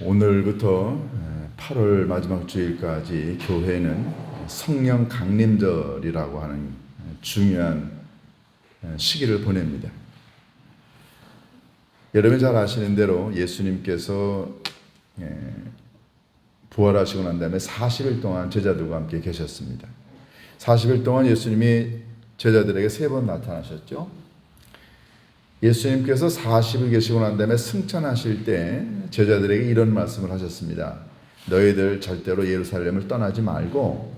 오늘부터 8월 마지막 주일까지 교회는 성령 강림절이라고 하는 중요한 시기를 보냅니다. 여러분이 잘 아시는 대로 예수님께서 부활하시고 난 다음에 40일 동안 제자들과 함께 계셨습니다. 40일 동안 예수님이 제자들에게 3번 나타나셨죠. 예수님께서 40일 계시고 난 다음에 승천하실 때 제자들에게 이런 말씀을 하셨습니다. 너희들 절대로 예루살렘을 떠나지 말고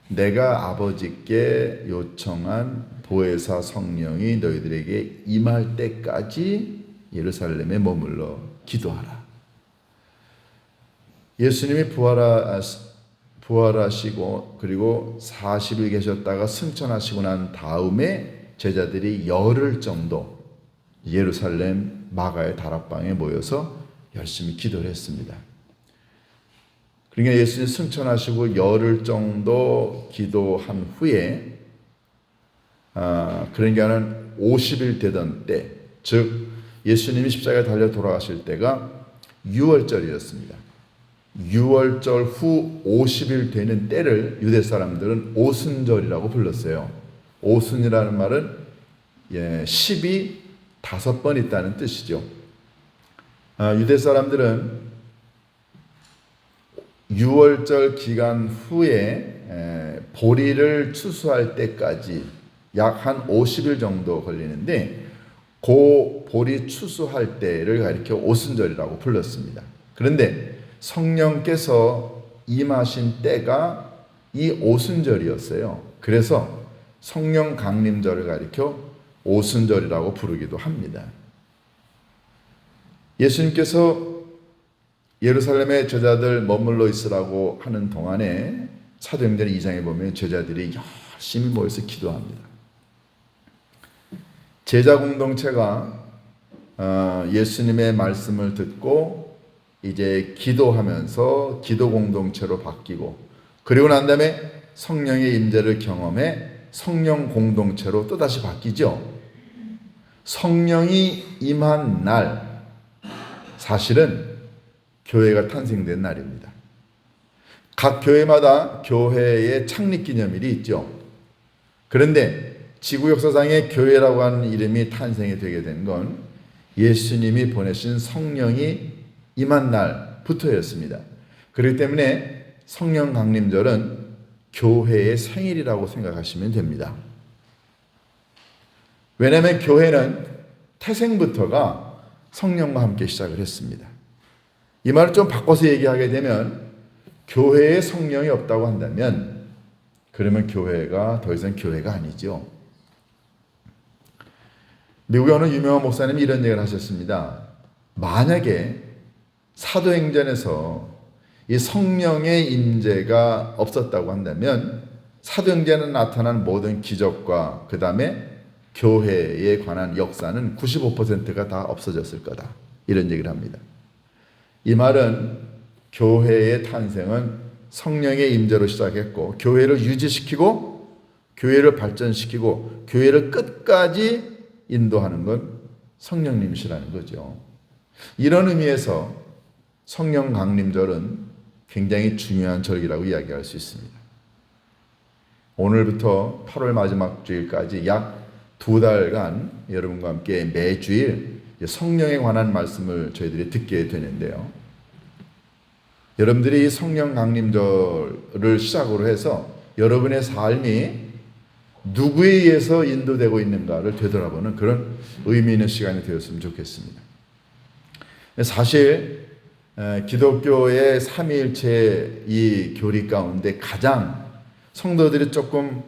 내가 아버지께 요청한 보혜사 성령이 너희들에게 임할 때까지 예루살렘에 머물러 기도하라. 예수님이 부활하시고 그리고 40일 계셨다가 승천하시고 난 다음에 제자들이 열흘 정도 예루살렘 마가의 다락방에 모여서 열심히 기도를 했습니다. 그러니까 예수님 승천하시고 열흘 정도 기도한 후에 그러니까는 50일 되던 때, 즉 예수님이 십자가에 달려 돌아가실 때가 6월절이었습니다. 6월절 후 50일 되는 때를 유대 사람들은 오순절이라고 불렀어요. 오순이라는 말은 10이 5번 있다는 뜻이죠. 유대 사람들은 6월절 기간 후에 보리를 추수할 때까지 약 한 50일 정도 걸리는데 그 보리 추수할 때를 가리켜 오순절이라고 불렀습니다. 그런데 성령께서 임하신 때가 이 오순절이었어요. 그래서 성령 강림절을 가리켜 오순절이라고 부르기도 합니다. 예수님께서 예루살렘에 제자들 머물러 있으라고 하는 동안에 사도행전 2장에 보면 제자들이 열심히 모여서 기도합니다. 제자 공동체가 예수님의 말씀을 듣고 이제 기도하면서 기도 공동체로 바뀌고 그리고 난 다음에 성령의 임재를 경험해 성령 공동체로 또다시 바뀌죠. 성령이 임한 날, 사실은 교회가 탄생된 날입니다. 각 교회마다 교회의 창립 기념일이 있죠. 그런데 지구 역사상의 교회라고 하는 이름이 탄생이 되게 된 건 예수님이 보내신 성령이 임한 날부터였습니다. 그렇기 때문에 성령 강림절은 교회의 생일이라고 생각하시면 됩니다. 왜냐하면 교회는 태생부터가 성령과 함께 시작을 했습니다. 이 말을 좀 바꿔서 얘기하게 되면 교회에 성령이 없다고 한다면 그러면 교회가 더 이상 교회가 아니죠. 미국의 어느 유명한 목사님이 이런 얘기를 하셨습니다. 만약에 사도행전에서 이 성령의 임재가 없었다고 한다면 사도행전에 나타난 모든 기적과 그 다음에 교회에 관한 역사는 95%가 다 없어졌을 거다. 이런 얘기를 합니다. 이 말은 교회의 탄생은 성령의 임재로 시작했고 교회를 유지시키고 교회를 발전시키고 교회를 끝까지 인도하는 건 성령님이시라는 거죠. 이런 의미에서 성령 강림절은 굉장히 중요한 절기라고 이야기할 수 있습니다. 오늘부터 8월 마지막 주일까지 약 2달간 여러분과 함께 매주일 성령에 관한 말씀을 저희들이 듣게 되는데요. 여러분들이 성령 강림절을 시작으로 해서 여러분의 삶이 누구에 의해서 인도되고 있는가를 되돌아보는 그런 의미 있는 시간이 되었으면 좋겠습니다. 사실 기독교의 삼위일체 이 교리 가운데 가장 성도들이 조금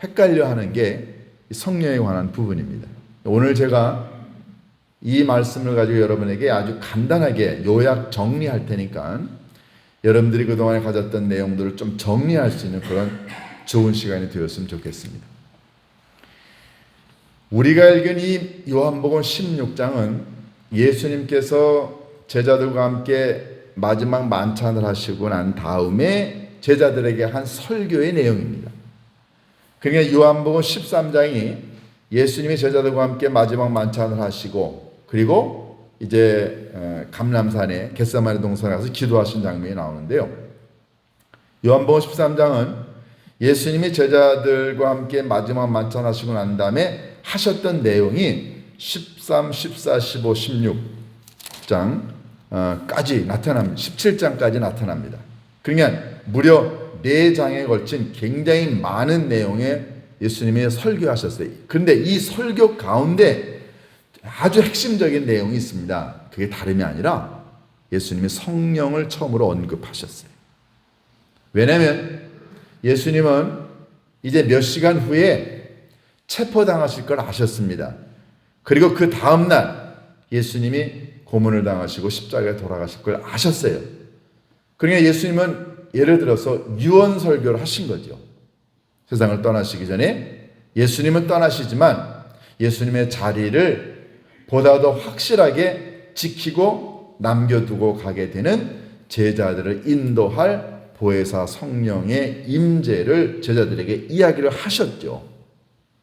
헷갈려하는 게 성령에 관한 부분입니다. 오늘 제가 이 말씀을 가지고 여러분에게 아주 간단하게 요약 정리할 테니까 여러분들이 그동안에 가졌던 내용들을 좀 정리할 수 있는 그런 좋은 시간이 되었으면 좋겠습니다. 우리가 읽은 이 요한복음 16장은 예수님께서 제자들과 함께 마지막 만찬을 하시고 난 다음에 제자들에게 한 설교의 내용입니다. 그러니까 요한복음 13장이 예수님이 제자들과 함께 마지막 만찬을 하시고 그리고 이제 감람산에 겟세마네 동산에 가서 기도하신 장면이 나오는데요. 요한복음 13장은 예수님이 제자들과 함께 마지막 만찬하시고 난 다음에 하셨던 내용이 13, 14, 15, 16장까지 나타납니다. 17장까지 나타납니다. 그러니까 무려 4장에 걸친 굉장히 많은 내용의 예수님이 설교하셨어요. 그런데 이 설교 가운데 아주 핵심적인 내용이 있습니다. 그게 다름이 아니라 예수님이 성령을 처음으로 언급하셨어요. 왜냐하면 예수님은 이제 몇 시간 후에 체포당하실 걸 아셨습니다. 그리고 그 다음날 예수님이 고문을 당하시고 십자가에 돌아가실 걸 아셨어요. 그러니까 예수님은 예를 들어서 유언 설교를 하신 거죠. 세상을 떠나시기 전에 예수님은 떠나시지만 예수님의 자리를 보다 더 확실하게 지키고 남겨두고 가게 되는 제자들을 인도할 보혜사 성령의 임재를 제자들에게 이야기를 하셨죠.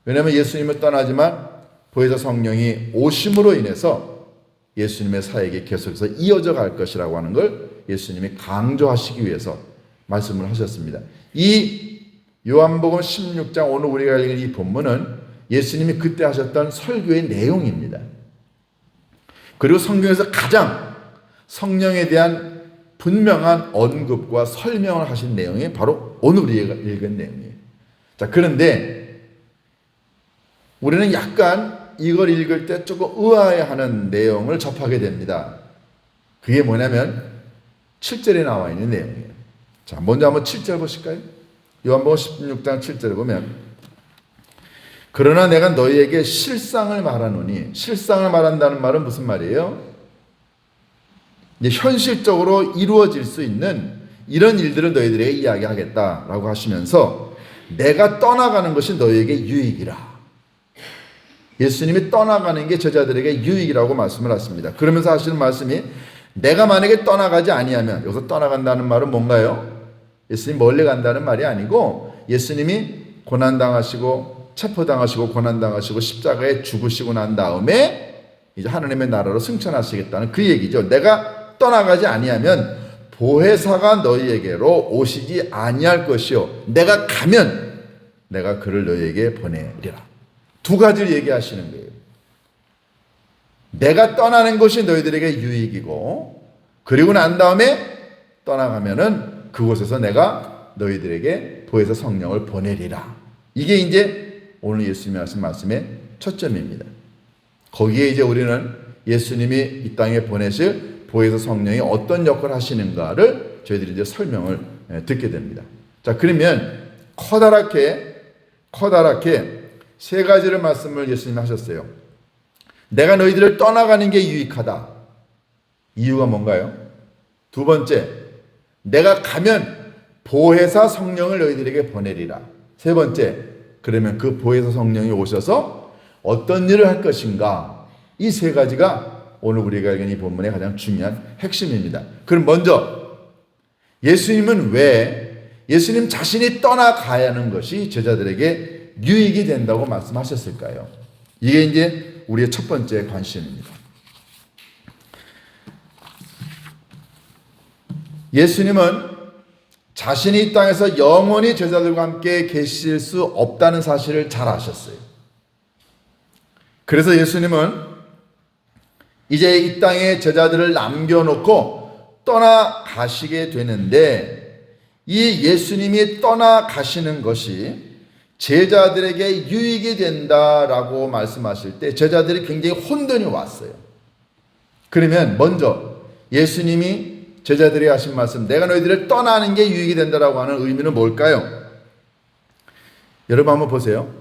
왜냐하면 예수님은 떠나지만 보혜사 성령이 오심으로 인해서 예수님의 사역이 계속해서 이어져 갈 것이라고 하는 걸 예수님이 강조하시기 위해서 말씀을 하셨습니다. 이 요한복음 16장 오늘 우리가 읽은 이 본문은 예수님이 그때 하셨던 설교의 내용입니다. 그리고 성경에서 가장 성령에 대한 분명한 언급과 설명을 하신 내용이 바로 오늘 우리가 읽은 내용이에요. 자, 그런데 우리는 약간 이걸 읽을 때 조금 의아해하는 내용을 접하게 됩니다. 그게 뭐냐면 7절에 나와 있는 내용이에요. 자, 먼저 한번 7절 보실까요? 요한복음 16장 7절에 보면 그러나 내가 너희에게 실상을 말하노니, 실상을 말한다는 말은 무슨 말이에요? 이제 현실적으로 이루어질 수 있는 이런 일들을 너희들에게 이야기하겠다라고 하시면서 내가 떠나가는 것이 너희에게 유익이라. 예수님이 떠나가는 게 제자들에게 유익이라고 말씀을 하십니다. 그러면서 하시는 말씀이 내가 만약에 떠나가지 아니하면, 여기서 떠나간다는 말은 뭔가요? 예수님 멀리 간다는 말이 아니고 예수님이 고난당하시고 체포당하시고 고난당하시고 십자가에 죽으시고 난 다음에 이제 하나님의 나라로 승천하시겠다는 그 얘기죠. 내가 떠나가지 아니하면 보혜사가 너희에게로 오시지 아니할 것이요 내가 가면 내가 그를 너희에게 보내리라. 두 가지를 얘기하시는 거예요. 내가 떠나는 것이 너희들에게 유익이고 그리고 난 다음에 떠나가면은 그곳에서 내가 너희들에게 보혜사 성령을 보내리라. 이게 이제 오늘 예수님이 하신 말씀의 초점입니다. 거기에 이제 우리는 예수님이 이 땅에 보내실 보혜사 성령이 어떤 역할을 하시는가를 저희들이 이제 설명을 듣게 됩니다. 자, 그러면 커다랗게 세 가지를 말씀을 예수님이 하셨어요. 내가 너희들을 떠나가는 게 유익하다. 이유가 뭔가요? 두 번째, 내가 가면 보혜사 성령을 너희들에게 보내리라. 세 번째, 그러면 그 보혜사 성령이 오셔서 어떤 일을 할 것인가. 이 세 가지가 오늘 우리가 읽은 이 본문의 가장 중요한 핵심입니다. 그럼 먼저 예수님은 왜 예수님 자신이 떠나가야 하는 것이 제자들에게 유익이 된다고 말씀하셨을까요? 이게 이제 우리의 첫 번째 관심입니다. 예수님은 자신이 이 땅에서 영원히 제자들과 함께 계실 수 없다는 사실을 잘 아셨어요. 그래서 예수님은 이제 이 땅에 제자들을 남겨놓고 떠나가시게 되는데 이 예수님이 떠나가시는 것이 제자들에게 유익이 된다라고 말씀하실 때 제자들이 굉장히 혼돈이 왔어요. 그러면 먼저 예수님이 제자들이 하신 말씀, 내가 너희들을 떠나는 게 유익이 된다라고 하는 의미는 뭘까요? 여러분 한번 보세요.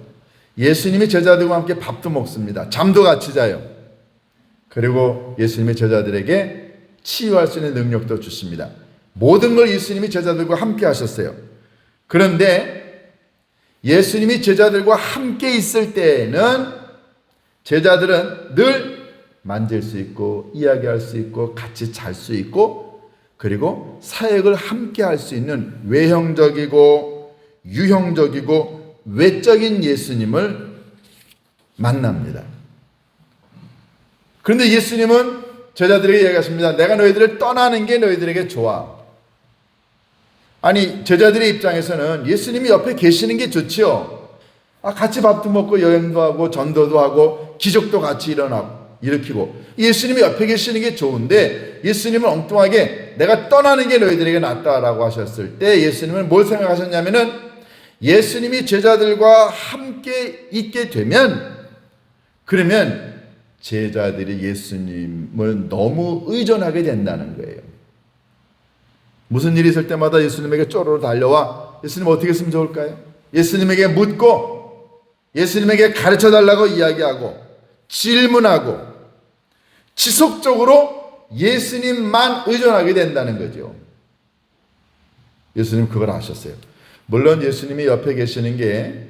예수님이 제자들과 함께 밥도 먹습니다. 잠도 같이 자요. 그리고 예수님이 제자들에게 치유할 수 있는 능력도 주십니다. 모든 걸 예수님이 제자들과 함께 하셨어요. 그런데 예수님이 제자들과 함께 있을 때에는 제자들은 늘 만질 수 있고 이야기할 수 있고 같이 잘 수 있고 그리고 사역을 함께 할 수 있는 외형적이고 유형적이고 외적인 예수님을 만납니다. 그런데 예수님은 제자들에게 얘기하십니다. 내가 너희들을 떠나는 게 너희들에게 좋아. 아니, 제자들의 입장에서는 예수님이 옆에 계시는 게 좋지요. 같이 밥도 먹고 여행도 하고 전도도 하고 기적도 같이 일으키고 예수님이 옆에 계시는 게 좋은데 예수님은 엉뚱하게 내가 떠나는 게 너희들에게 낫다라고 하셨을 때 예수님은 뭘 생각하셨냐면은 예수님이 제자들과 함께 있게 되면 그러면 제자들이 예수님을 너무 의존하게 된다는 거예요. 무슨 일이 있을 때마다 예수님에게 쪼르르 달려와 예수님 어떻게 했으면 좋을까요? 예수님에게 묻고 예수님에게 가르쳐달라고 이야기하고 질문하고 지속적으로 예수님만 의존하게 된다는 거죠. 예수님 그걸 아셨어요. 물론 예수님이 옆에 계시는 게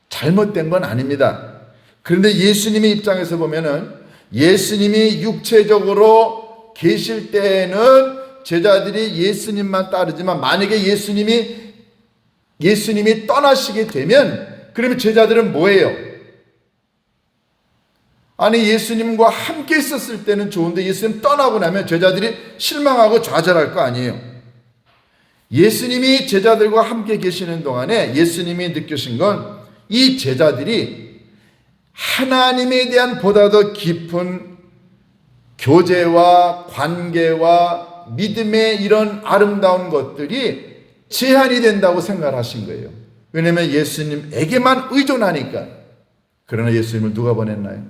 잘못된 건 아닙니다. 그런데 예수님의 입장에서 보면은 예수님이 육체적으로 계실 때에는 제자들이 예수님만 따르지만 만약에 예수님이 떠나시게 되면 그러면 제자들은 뭐예요? 아니, 예수님과 함께 있었을 때는 좋은데 예수님 떠나고 나면 제자들이 실망하고 좌절할 거 아니에요. 예수님이 제자들과 함께 계시는 동안에 예수님이 느끼신 건 이 제자들이 하나님에 대한 보다 더 깊은 교제와 관계와 믿음의 이런 아름다운 것들이 제한이 된다고 생각하신 거예요. 왜냐하면 예수님에게만 의존하니까. 그러나 예수님을 누가 보냈나요?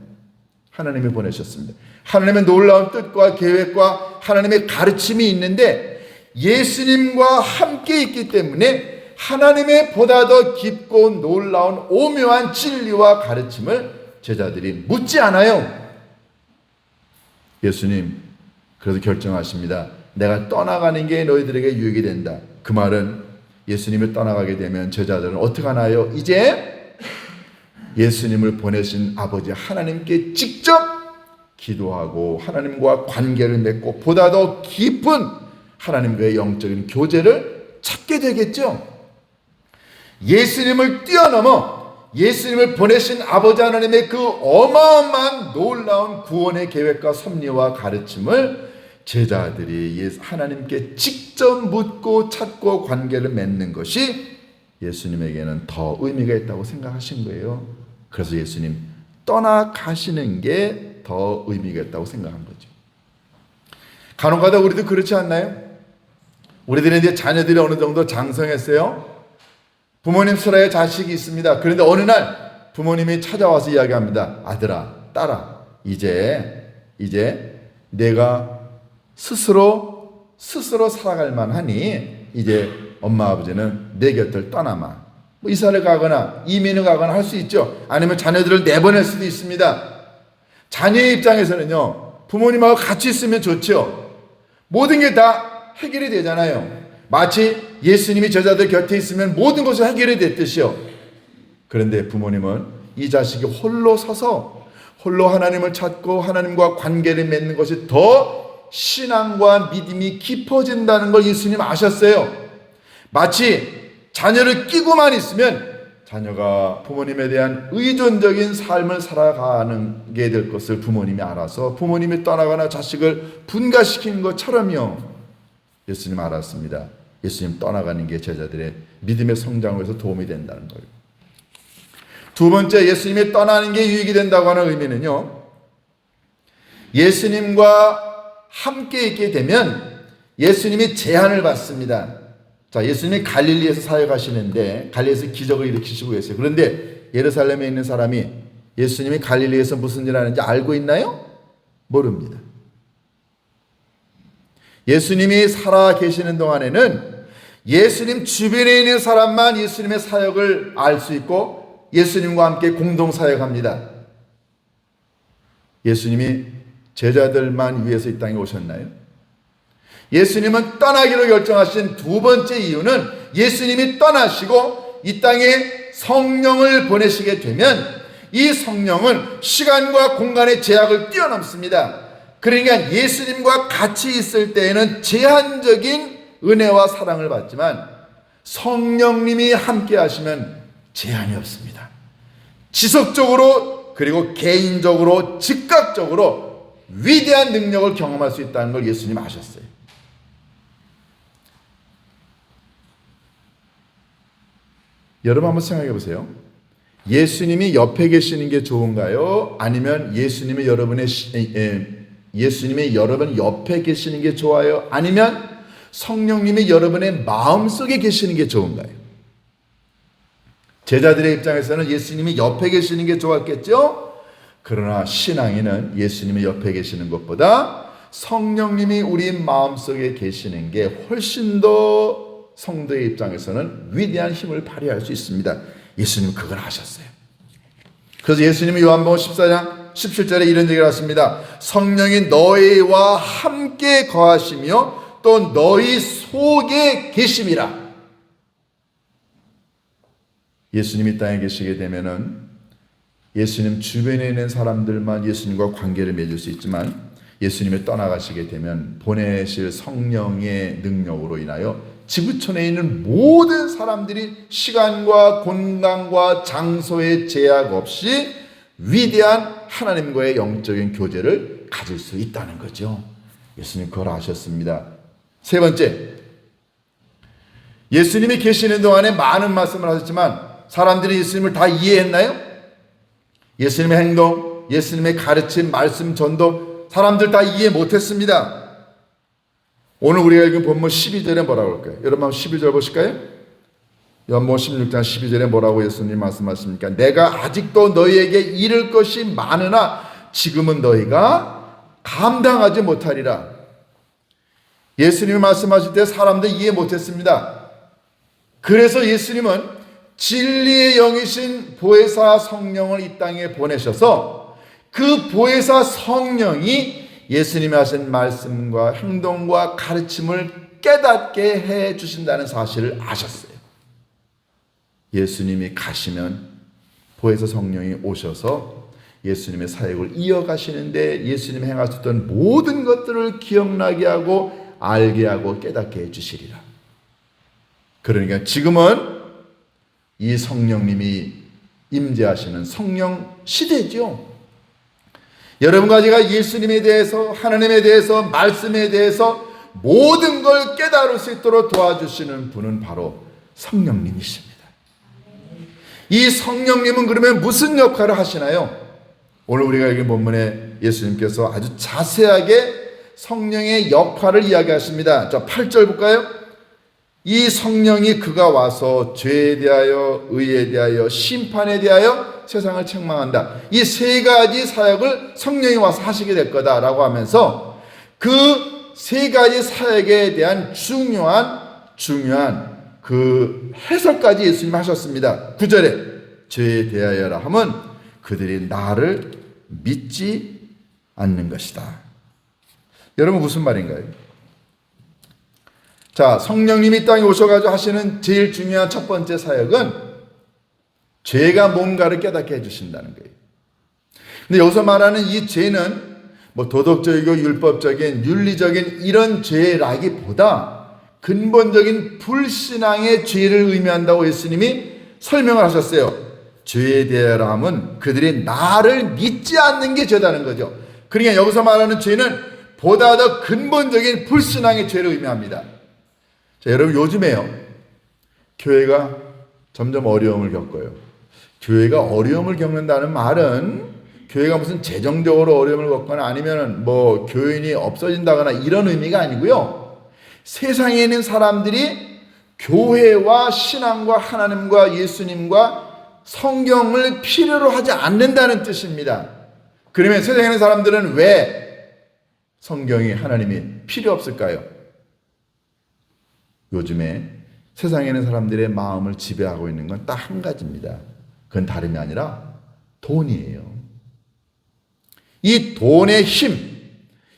하나님이 보내셨습니다. 하나님의 놀라운 뜻과 계획과 하나님의 가르침이 있는데 예수님과 함께 있기 때문에 하나님의 보다 더 깊고 놀라운 오묘한 진리와 가르침을 제자들이 묻지 않아요. 예수님 그래서 결정하십니다. 내가 떠나가는 게 너희들에게 유익이 된다. 그 말은 예수님을 떠나가게 되면 제자들은 어떻게 하나요? 이제 예수님을 보내신 아버지 하나님께 직접 기도하고 하나님과 관계를 맺고 보다 더 깊은 하나님과의 영적인 교제를 찾게 되겠죠. 예수님을 뛰어넘어 예수님을 보내신 아버지 하나님의 그 어마어마한 놀라운 구원의 계획과 섭리와 가르침을 제자들이 하나님께 직접 묻고 찾고 관계를 맺는 것이 예수님에게는 더 의미가 있다고 생각하신 거예요. 그래서 예수님 떠나가시는 게 더 의미가 있다고 생각한 거죠. 간혹가다 우리도 그렇지 않나요? 우리들은 이제 자녀들이 어느 정도 장성했어요. 부모님 슬하에 자식이 있습니다. 그런데 어느 날 부모님이 찾아와서 이야기합니다. 아들아, 딸아, 이제 내가 스스로 살아갈 만하니 이제 엄마 아버지는 내 곁을 떠나마. 이사를 가거나 이민을 가거나 할 수 있죠. 아니면 자녀들을 내보낼 수도 있습니다. 자녀의 입장에서는요, 부모님하고 같이 있으면 좋죠. 모든 게 다 해결이 되잖아요. 마치 예수님이 제자들 곁에 있으면 모든 것이 해결이 됐듯이요. 그런데 부모님은 이 자식이 홀로 서서 홀로 하나님을 찾고 하나님과 관계를 맺는 것이 더 신앙과 믿음이 깊어진다는 걸 예수님 아셨어요. 마치 자녀를 끼고만 있으면 자녀가 부모님에 대한 의존적인 삶을 살아가는 게 될 것을 부모님이 알아서 부모님이 떠나거나 자식을 분가시키는 것처럼요. 예수님 알았습니다. 예수님 떠나가는 게 제자들의 믿음의 성장을 위해서 도움이 된다는 거예요. 두 번째, 예수님이 떠나는 게 유익이 된다고 하는 의미는요, 예수님과 함께 있게 되면 예수님이 제한을 받습니다. 자, 예수님이 갈릴리에서 사역하시는데 갈릴리에서 기적을 일으키시고 계세요. 그런데 예루살렘에 있는 사람이 예수님이 갈릴리에서 무슨 일을 하는지 알고 있나요? 모릅니다. 예수님이 살아 계시는 동안에는 예수님 주변에 있는 사람만 예수님의 사역을 알 수 있고 예수님과 함께 공동 사역합니다. 예수님이 제자들만 위해서 이 땅에 오셨나요? 예수님은 떠나기로 결정하신 두 번째 이유는 예수님이 떠나시고 이 땅에 성령을 보내시게 되면 이 성령은 시간과 공간의 제약을 뛰어넘습니다. 그러니까 예수님과 같이 있을 때에는 제한적인 은혜와 사랑을 받지만 성령님이 함께 하시면 제한이 없습니다. 지속적으로 그리고 개인적으로 즉각적으로 위대한 능력을 경험할 수 있다는 걸 예수님 아셨어요. 여러분 한번 생각해 보세요. 예수님이 옆에 계시는 게 좋은가요? 아니면 예수님이 여러분 옆에 계시는 게 좋아요? 아니면 성령님이 여러분의 마음속에 계시는 게 좋은가요? 제자들의 입장에서는 예수님이 옆에 계시는 게 좋았겠죠? 그러나 신앙인은 예수님이 옆에 계시는 것보다 성령님이 우리 마음속에 계시는 게 훨씬 더 성도의 입장에서는 위대한 힘을 발휘할 수 있습니다. 예수님은 그걸 아셨어요. 그래서 예수님이 요한복음 14장 17절에 이런 얘기를 하십니다. 성령이 너희와 함께 거하시며 또 너희 속에 계심이라. 예수님이 땅에 계시게 되면은 예수님 주변에 있는 사람들만 예수님과 관계를 맺을 수 있지만 예수님이 떠나가시게 되면 보내실 성령의 능력으로 인하여 지구촌에 있는 모든 사람들이 시간과 공간과 장소의 제약 없이 위대한 하나님과의 영적인 교제를 가질 수 있다는 거죠. 예수님 그걸 아셨습니다. 세 번째, 예수님이 계시는 동안에 많은 말씀을 하셨지만 사람들이 예수님을 다 이해했나요? 예수님의 행동, 예수님의 가르침, 말씀, 전도 사람들 다 이해 못했습니다. 오늘 우리가 읽은 본문 12절에 뭐라고 할까요? 여러분 한번 12절 보실까요? 요한복음 16장 12절에 뭐라고 예수님 말씀하십니까? 내가 아직도 너희에게 이를 것이 많으나 지금은 너희가 감당하지 못하리라. 예수님이 말씀하실 때 사람들 이해 못했습니다. 그래서 예수님은 진리의 영이신 보혜사 성령을 이 땅에 보내셔서 그 보혜사 성령이 예수님이 하신 말씀과 행동과 가르침을 깨닫게 해 주신다는 사실을 아셨어요. 예수님이 가시면 보혜사 성령이 오셔서 예수님의 사역을 이어가시는데 예수님이 행하셨던 모든 것들을 기억나게 하고 알게 하고 깨닫게 해 주시리라. 그러니까 지금은 이 성령님이 임재하시는 성령 시대죠. 여러분과 제가 예수님에 대해서, 하나님에 대해서, 말씀에 대해서 모든 걸 깨달을 수 있도록 도와주시는 분은 바로 성령님이십니다. 이 성령님은 그러면 무슨 역할을 하시나요? 오늘 우리가 읽은 본문에 예수님께서 아주 자세하게 성령의 역할을 이야기하십니다. 자, 8절 볼까요? 이 성령이 그가 와서 죄에 대하여, 의에 대하여, 심판에 대하여 세상을 책망한다. 이 세 가지 사역을 성령이 와서 하시게 될 거다라고 하면서 그 세 가지 사역에 대한 중요한 그 해설까지 예수님이 하셨습니다. 9절에 죄에 대하여라 하면 그들이 나를 믿지 않는 것이다. 여러분 무슨 말인가요? 자, 성령님이 땅에 오셔가지고 하시는 제일 중요한 첫 번째 사역은 죄가 뭔가를 깨닫게 해주신다는 거예요. 근데 여기서 말하는 이 죄는 뭐 도덕적이고 율법적인, 윤리적인 이런 죄라기보다 근본적인 불신앙의 죄를 의미한다고 예수님이 설명을 하셨어요. 죄에 대하여 하면 그들이 나를 믿지 않는 게 죄다는 거죠. 그러니까 여기서 말하는 죄는 보다 더 근본적인 불신앙의 죄를 의미합니다. 자, 여러분 요즘에요, 교회가 점점 어려움을 겪어요. 교회가 어려움을 겪는다는 말은 교회가 무슨 재정적으로 어려움을 겪거나 아니면 뭐 교인이 없어진다거나 이런 의미가 아니고요. 세상에 있는 사람들이 교회와 신앙과 하나님과 예수님과 성경을 필요로 하지 않는다는 뜻입니다. 그러면 세상에 있는 사람들은 왜 성경이, 하나님이 필요 없을까요? 요즘에 세상에 있는 사람들의 마음을 지배하고 있는 건 딱 한 가지입니다. 그건 다름이 아니라 돈이에요. 이 돈의 힘,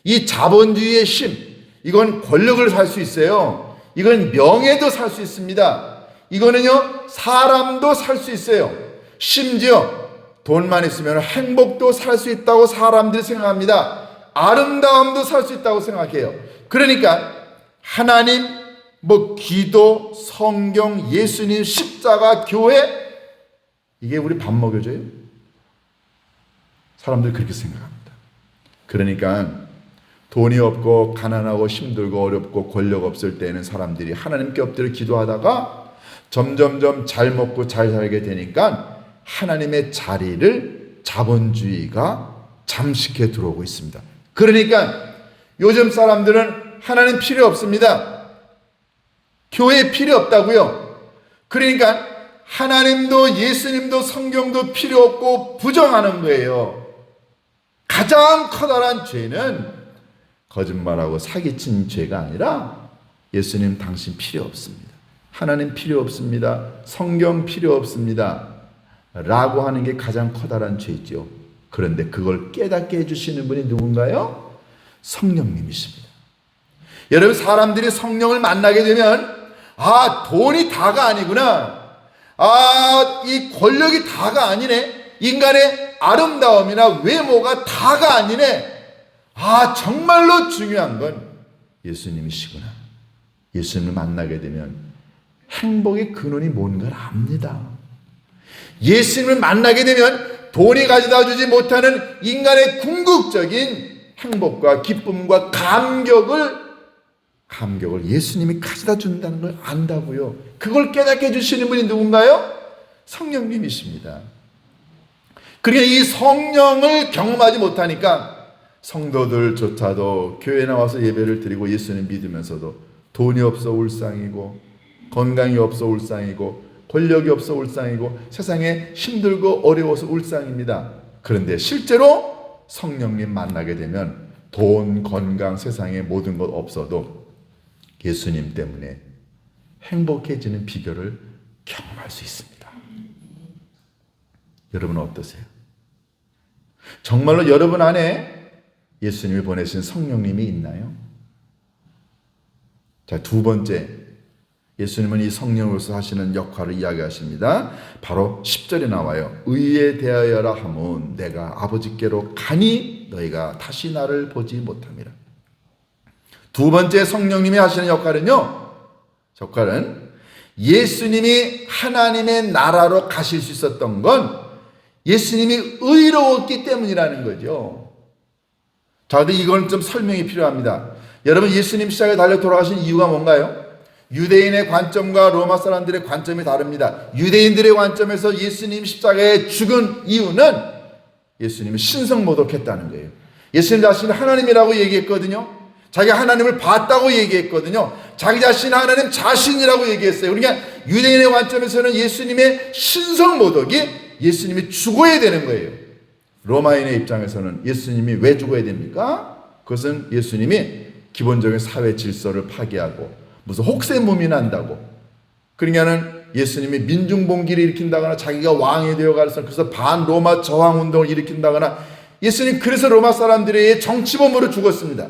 이 자본주의의 힘, 이건 권력을 살 수 있어요. 이건 명예도 살 수 있습니다. 이거는요, 사람도 살 수 있어요. 심지어 돈만 있으면 행복도 살 수 있다고 사람들이 생각합니다. 아름다움도 살 수 있다고 생각해요. 그러니까 하나님, 뭐 기도, 성경, 예수님, 십자가, 교회, 이게 우리 밥 먹여줘요? 사람들이 그렇게 생각합니다. 그러니까 돈이 없고 가난하고 힘들고 어렵고 권력 없을 때는 사람들이 하나님께 엎드려 기도하다가 점점점 잘 먹고 잘 살게 되니까 하나님의 자리를 자본주의가 잠식해 들어오고 있습니다. 그러니까 요즘 사람들은 하나님 필요 없습니다. 교회 필요 없다고요. 그러니까 하나님도 예수님도 성경도 필요 없고 부정하는 거예요. 가장 커다란 죄는 거짓말하고 사기친 죄가 아니라 예수님 당신 필요 없습니다. 하나님 필요 없습니다. 성경 필요 없습니다. 라고 하는 게 가장 커다란 죄죠. 그런데 그걸 깨닫게 해주시는 분이 누군가요? 성령님이십니다. 여러분, 사람들이 성령을 만나게 되면 돈이 다가 아니구나. 이 권력이 다가 아니네. 인간의 아름다움이나 외모가 다가 아니네. 정말로 중요한 건 예수님이시구나. 예수님을 만나게 되면 행복의 근원이 뭔가를 압니다. 예수님을 만나게 되면 돈이 가져다 주지 못하는 인간의 궁극적인 행복과 기쁨과 감격을 예수님이 가져다 준다는 걸 안다고요. 그걸 깨닫게 해주시는 분이 누군가요? 성령님이십니다. 그러니까 이 성령을 경험하지 못하니까 성도들조차도 교회 나와서 예배를 드리고 예수님 믿으면서도 돈이 없어 울상이고 건강이 없어 울상이고 권력이 없어 울상이고 세상에 힘들고 어려워서 울상입니다. 그런데 실제로 성령님 만나게 되면 돈, 건강, 세상에 모든 것 없어도 예수님 때문에 행복해지는 비결을 경험할 수 있습니다. 여러분은 어떠세요? 정말로 여러분 안에 예수님이 보내신 성령님이 있나요? 자, 두 번째, 예수님은 이 성령으로서 하시는 역할을 이야기하십니다. 바로 10절에 나와요. 의에 대하여라 하면 내가 아버지께로 가니 너희가 다시 나를 보지 못함이라. 두 번째 성령님이 하시는 역할은 예수님이 하나님의 나라로 가실 수 있었던 건 예수님이 의로웠기 때문이라는 거죠. 자, 근데 이건 좀 설명이 필요합니다. 여러분, 예수님 십자가에 달려 돌아가신 이유가 뭔가요? 유대인의 관점과 로마 사람들의 관점이 다릅니다. 유대인들의 관점에서 예수님 십자가에 죽은 이유는 예수님이 신성모독했다는 거예요. 예수님 자신이 하나님이라고 얘기했거든요. 자기가 하나님을 봤다고 얘기했거든요. 자기 자신은 하나님 자신이라고 얘기했어요. 그러니까 유대인의 관점에서는 예수님의 신성모독이 예수님이 죽어야 되는 거예요. 로마인의 입장에서는 예수님이 왜 죽어야 됩니까? 그것은 예수님이 기본적인 사회 질서를 파괴하고 무슨 혹세무민 한다고, 그러니까는 예수님이 민중봉기를 일으킨다거나 자기가 왕이 되어가서 그래서 반로마 저항운동을 일으킨다거나, 예수님 그래서 로마 사람들의 정치범으로 죽었습니다.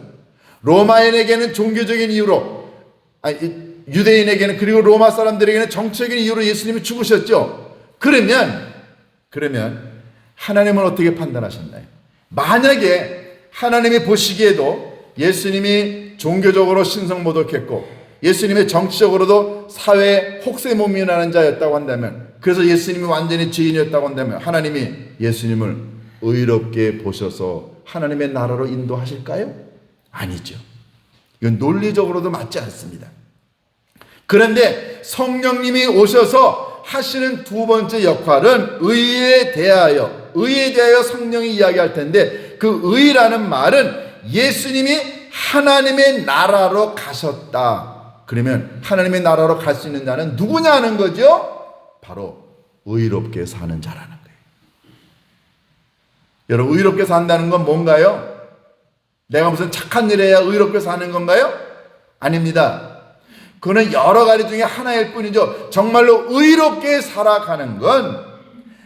로마인에게는 종교적인 이유로, 유대인에게는, 그리고 로마 사람들에게는 정치적인 이유로 예수님이 죽으셨죠. 그러면 하나님은 어떻게 판단하셨나요? 만약에 하나님이 보시기에도 예수님이 종교적으로 신성모독했고 예수님의 정치적으로도 사회 혹세무민하는 자였다고 한다면, 그래서 예수님이 완전히 죄인이었다고 한다면 하나님이 예수님을 의롭게 보셔서 하나님의 나라로 인도하실까요? 아니죠. 이건 논리적으로도 맞지 않습니다. 그런데 성령님이 오셔서 하시는 두 번째 역할은 의에 대하여 성령이 이야기할 텐데, 그 의라는 말은 예수님이 하나님의 나라로 가셨다. 그러면 하나님의 나라로 갈 수 있는 자는 누구냐는 거죠? 바로 의롭게 사는 자라는 거예요. 여러분, 의롭게 산다는 건 뭔가요? 내가 무슨 착한 일 해야 의롭게 사는 건가요? 아닙니다. 그거는 여러 가지 중에 하나일 뿐이죠. 정말로 의롭게 살아가는 건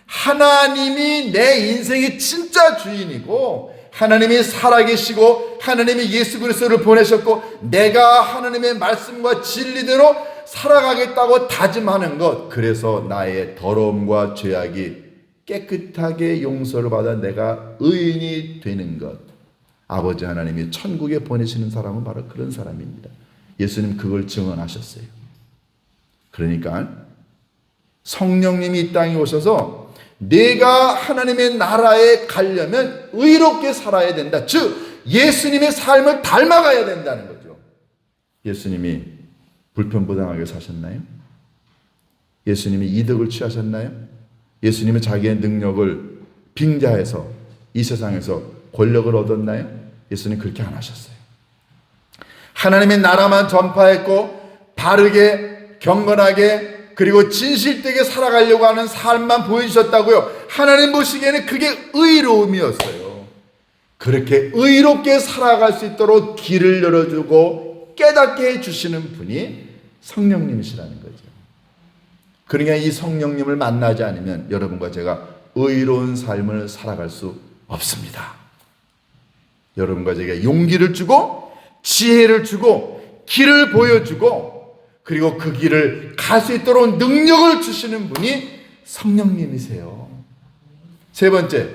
하나님이 내 인생의 진짜 주인이고, 하나님이 살아계시고 하나님이 예수 그리스도를 보내셨고 내가 하나님의 말씀과 진리대로 살아가겠다고 다짐하는 것, 그래서 나의 더러움과 죄악이 깨끗하게 용서를 받아 내가 의인이 되는 것, 아버지 하나님이 천국에 보내시는 사람은 바로 그런 사람입니다. 예수님 그걸 증언하셨어요. 그러니까 성령님이 이 땅에 오셔서 내가 하나님의 나라에 가려면 의롭게 살아야 된다. 즉 예수님의 삶을 닮아가야 된다는 거죠. 예수님이 불편부당하게 사셨나요? 예수님이 이득을 취하셨나요? 예수님은 자기의 능력을 빙자해서 이 세상에서 권력을 얻었나요? 예수님 그렇게 안 하셨어요. 하나님의 나라만 전파했고 바르게 경건하게 그리고 진실되게 살아가려고 하는 삶만 보여주셨다고요. 하나님 보시기에는 그게 의로움이었어요. 그렇게 의롭게 살아갈 수 있도록 길을 열어주고 깨닫게 해주시는 분이 성령님이시라는 거죠. 그러니까 이 성령님을 만나지 않으면 여러분과 제가 의로운 삶을 살아갈 수 없습니다. 여러분과 제가 용기를 주고 지혜를 주고 길을 보여주고 그리고 그 길을 갈 수 있도록 능력을 주시는 분이 성령님이세요. 세 번째,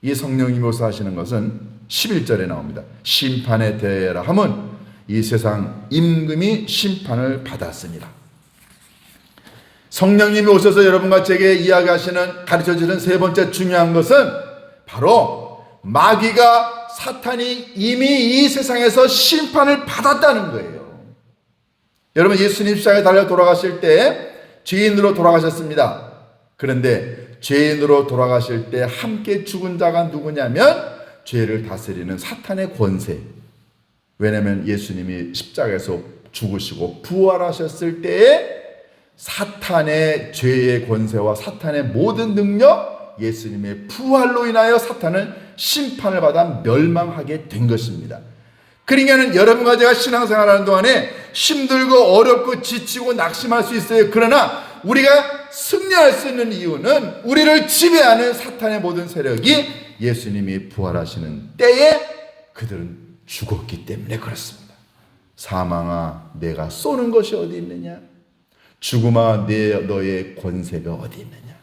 이 성령님이 하시는 것은 11절에 나옵니다. 심판에 대하여라 함은 이 세상 임금이 심판을 받았습니다. 성령님이 오셔서 여러분과 제게 이야기하시는 가르쳐주는 세 번째 중요한 것은 바로 마귀가 사탄이 이미 이 세상에서 심판을 받았다는 거예요. 여러분 예수님 십자가에 달려 돌아가실 때 죄인으로 돌아가셨습니다. 그런데 죄인으로 돌아가실 때 함께 죽은 자가 누구냐면 죄를 다스리는 사탄의 권세. 왜냐하면 예수님이 십자가에서 죽으시고 부활하셨을 때에 사탄의 죄의 권세와 사탄의 모든 능력, 예수님의 부활로 인하여 사탄은 심판을 받아 멸망하게 된 것입니다. 그러니까 여러분과 제가 신앙생활하는 동안에 힘들고 어렵고 지치고 낙심할 수 있어요. 그러나 우리가 승리할 수 있는 이유는 우리를 지배하는 사탄의 모든 세력이 예수님이 부활하시는 때에 그들은 죽었기 때문에 그렇습니다. 사망아 내가 쏘는 것이 어디 있느냐? 죽음아 너의 권세가 어디 있느냐?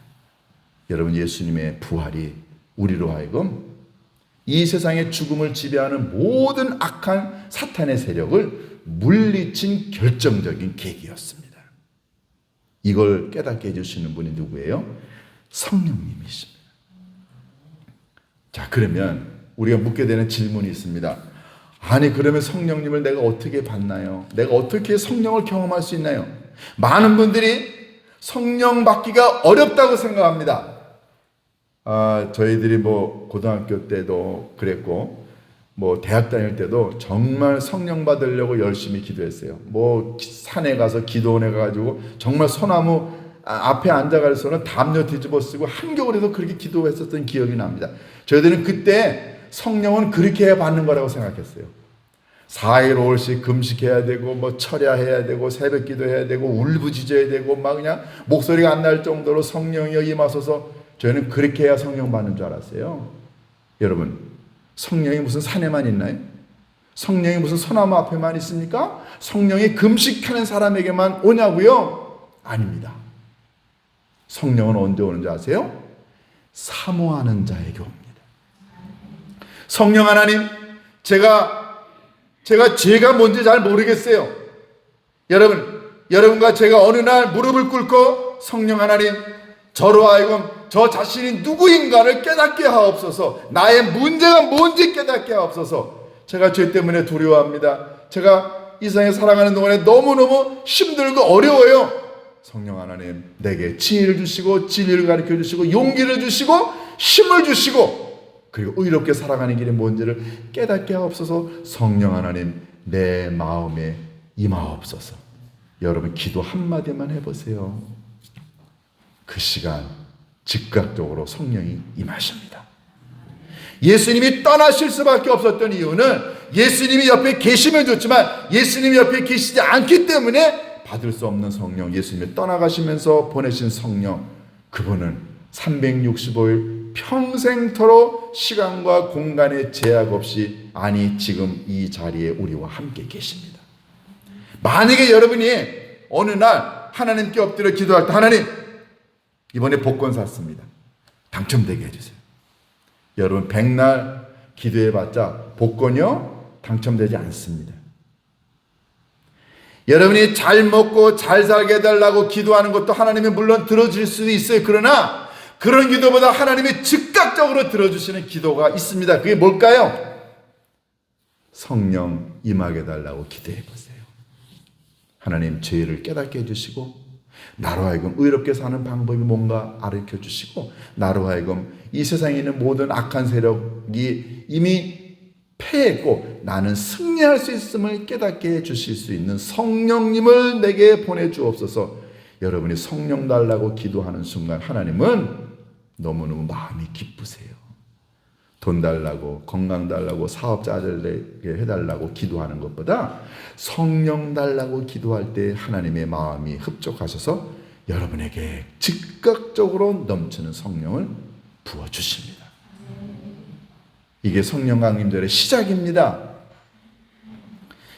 여러분 예수님의 부활이 우리로 하여금 이 세상의 죽음을 지배하는 모든 악한 사탄의 세력을 물리친 결정적인 계기였습니다. 이걸 깨닫게 해주시는 분이 누구예요? 성령님이십니다. 자, 그러면 우리가 묻게 되는 질문이 있습니다. 아니 그러면 성령님을 내가 어떻게 받나요? 내가 어떻게 성령을 경험할 수 있나요? 많은 분들이 성령 받기가 어렵다고 생각합니다. 저희들이 고등학교 때도 그랬고 대학 다닐 때도 정말 성령 받으려고 열심히 기도했어요. 산에 가서 기도원에 가가지고 정말 소나무 앞에 앉아가서는 담요 뒤집어 쓰고 한겨울에도 그렇게 기도했었던 기억이 납니다. 저희들은 그때 성령은 그렇게 받는 거라고 생각했어요. 4일 5일씩 금식해야 되고 철야해야 되고 새벽 기도해야 되고 울부짖어야 되고 그냥 목소리가 안 날 정도로 성령이 임하소서. 저희는 그렇게 해야 성령 받는 줄 알았어요. 여러분 성령이 무슨 산에만 있나요? 성령이 무슨 소나무 앞에만 있습니까? 성령이 금식하는 사람에게만 오냐고요? 아닙니다. 성령은 언제 오는지 아세요? 사모하는 자에게 옵니다. 성령 하나님, 제가 죄가 뭔지 잘 모르겠어요. 여러분과 제가 어느 날 무릎을 꿇고 성령 하나님, 저로 하여금 저 자신이 누구인가를 깨닫게 하옵소서. 나의 문제가 뭔지 깨닫게 하옵소서. 제가 죄 때문에 두려워합니다. 제가 이 세상에 살아가는 동안에 너무너무 힘들고 어려워요. 성령 하나님, 내게 지혜를 주시고 진리를 가르쳐 주시고 용기를 주시고 힘을 주시고 그리고 의롭게 살아가는 길이 뭔지를 깨닫게 하옵소서. 성령 하나님, 내 마음에 임하옵소서. 여러분 기도 한마디만 해보세요. 그 시간 즉각적으로 성령이 임하십니다. 예수님이 떠나실 수밖에 없었던 이유는 예수님이 옆에 계시면 좋지만 예수님이 옆에 계시지 않기 때문에 받을 수 없는 성령, 예수님이 떠나가시면서 보내신 성령, 그분은 365일 평생토록 시간과 공간의 제약 없이 지금 이 자리에 우리와 함께 계십니다. 만약에 여러분이 어느 날 하나님께 엎드려 기도할 때 하나님 이번에 복권 샀습니다. 당첨되게 해주세요. 여러분 백날 기도해봤자 복권이요? 당첨되지 않습니다. 여러분이 잘 먹고 잘 살게 해달라고 기도하는 것도 하나님이 물론 들어줄 수도 있어요. 그러나 그런 기도보다 하나님이 즉각적으로 들어주시는 기도가 있습니다. 그게 뭘까요? 성령 임하게 달라고 기도해 보세요. 하나님 죄를 깨닫게 해주시고 나로 하여금 의롭게 사는 방법이 뭔가 가르쳐 주시고 나로 하여금 이 세상에 있는 모든 악한 세력이 이미 패했고 나는 승리할 수 있음을 깨닫게 해주실 수 있는 성령님을 내게 보내주옵소서. 여러분이 성령 달라고 기도하는 순간 하나님은 너무너무 마음이 기쁘세요. 돈 달라고 건강 달라고 사업자들에게 해달라고 기도하는 것보다 성령 달라고 기도할 때 하나님의 마음이 흡족하셔서 여러분에게 즉각적으로 넘치는 성령을 부어주십니다. 이게 성령 강림절의 시작입니다.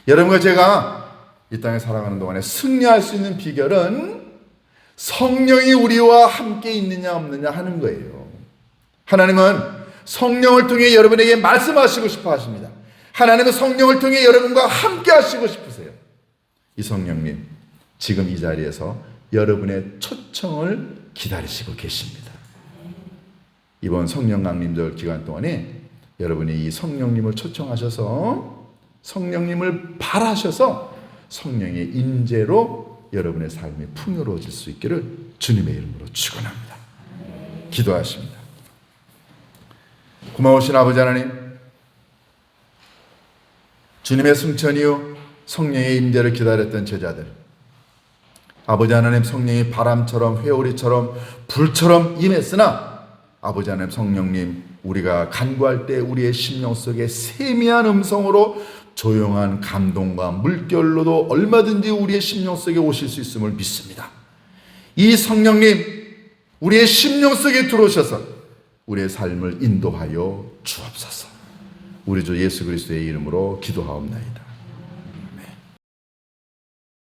여러분과 제가 이 땅에 살아가는 동안에 승리할 수 있는 비결은 성령이 우리와 함께 있느냐 없느냐 하는 거예요. 하나님은 성령을 통해 여러분에게 말씀하시고 싶어 하십니다. 하나님은 성령을 통해 여러분과 함께 하시고 싶으세요. 이 성령님 지금 이 자리에서 여러분의 초청을 기다리시고 계십니다. 이번 성령 강림절 기간 동안에 여러분이 이 성령님을 초청하셔서 성령님을 바라셔서 성령의 임재로 여러분의 삶이 풍요로워질 수 있기를 주님의 이름으로 축원합니다. 기도하십니다. 고마우신 아버지 하나님, 주님의 승천 이후 성령의 임재를 기다렸던 제자들, 아버지 하나님 성령이 바람처럼 회오리처럼 불처럼 임했으나 아버지 하나님 성령님 우리가 간구할 때 우리의 심령 속에 세미한 음성으로 조용한 감동과 물결로도 얼마든지 우리의 심령 속에 오실 수 있음을 믿습니다. 이 성령님 우리의 심령 속에 들어오셔서 우리의 삶을 인도하여 주옵소서. 우리 주 예수 그리스도의 이름으로 기도하옵나이다.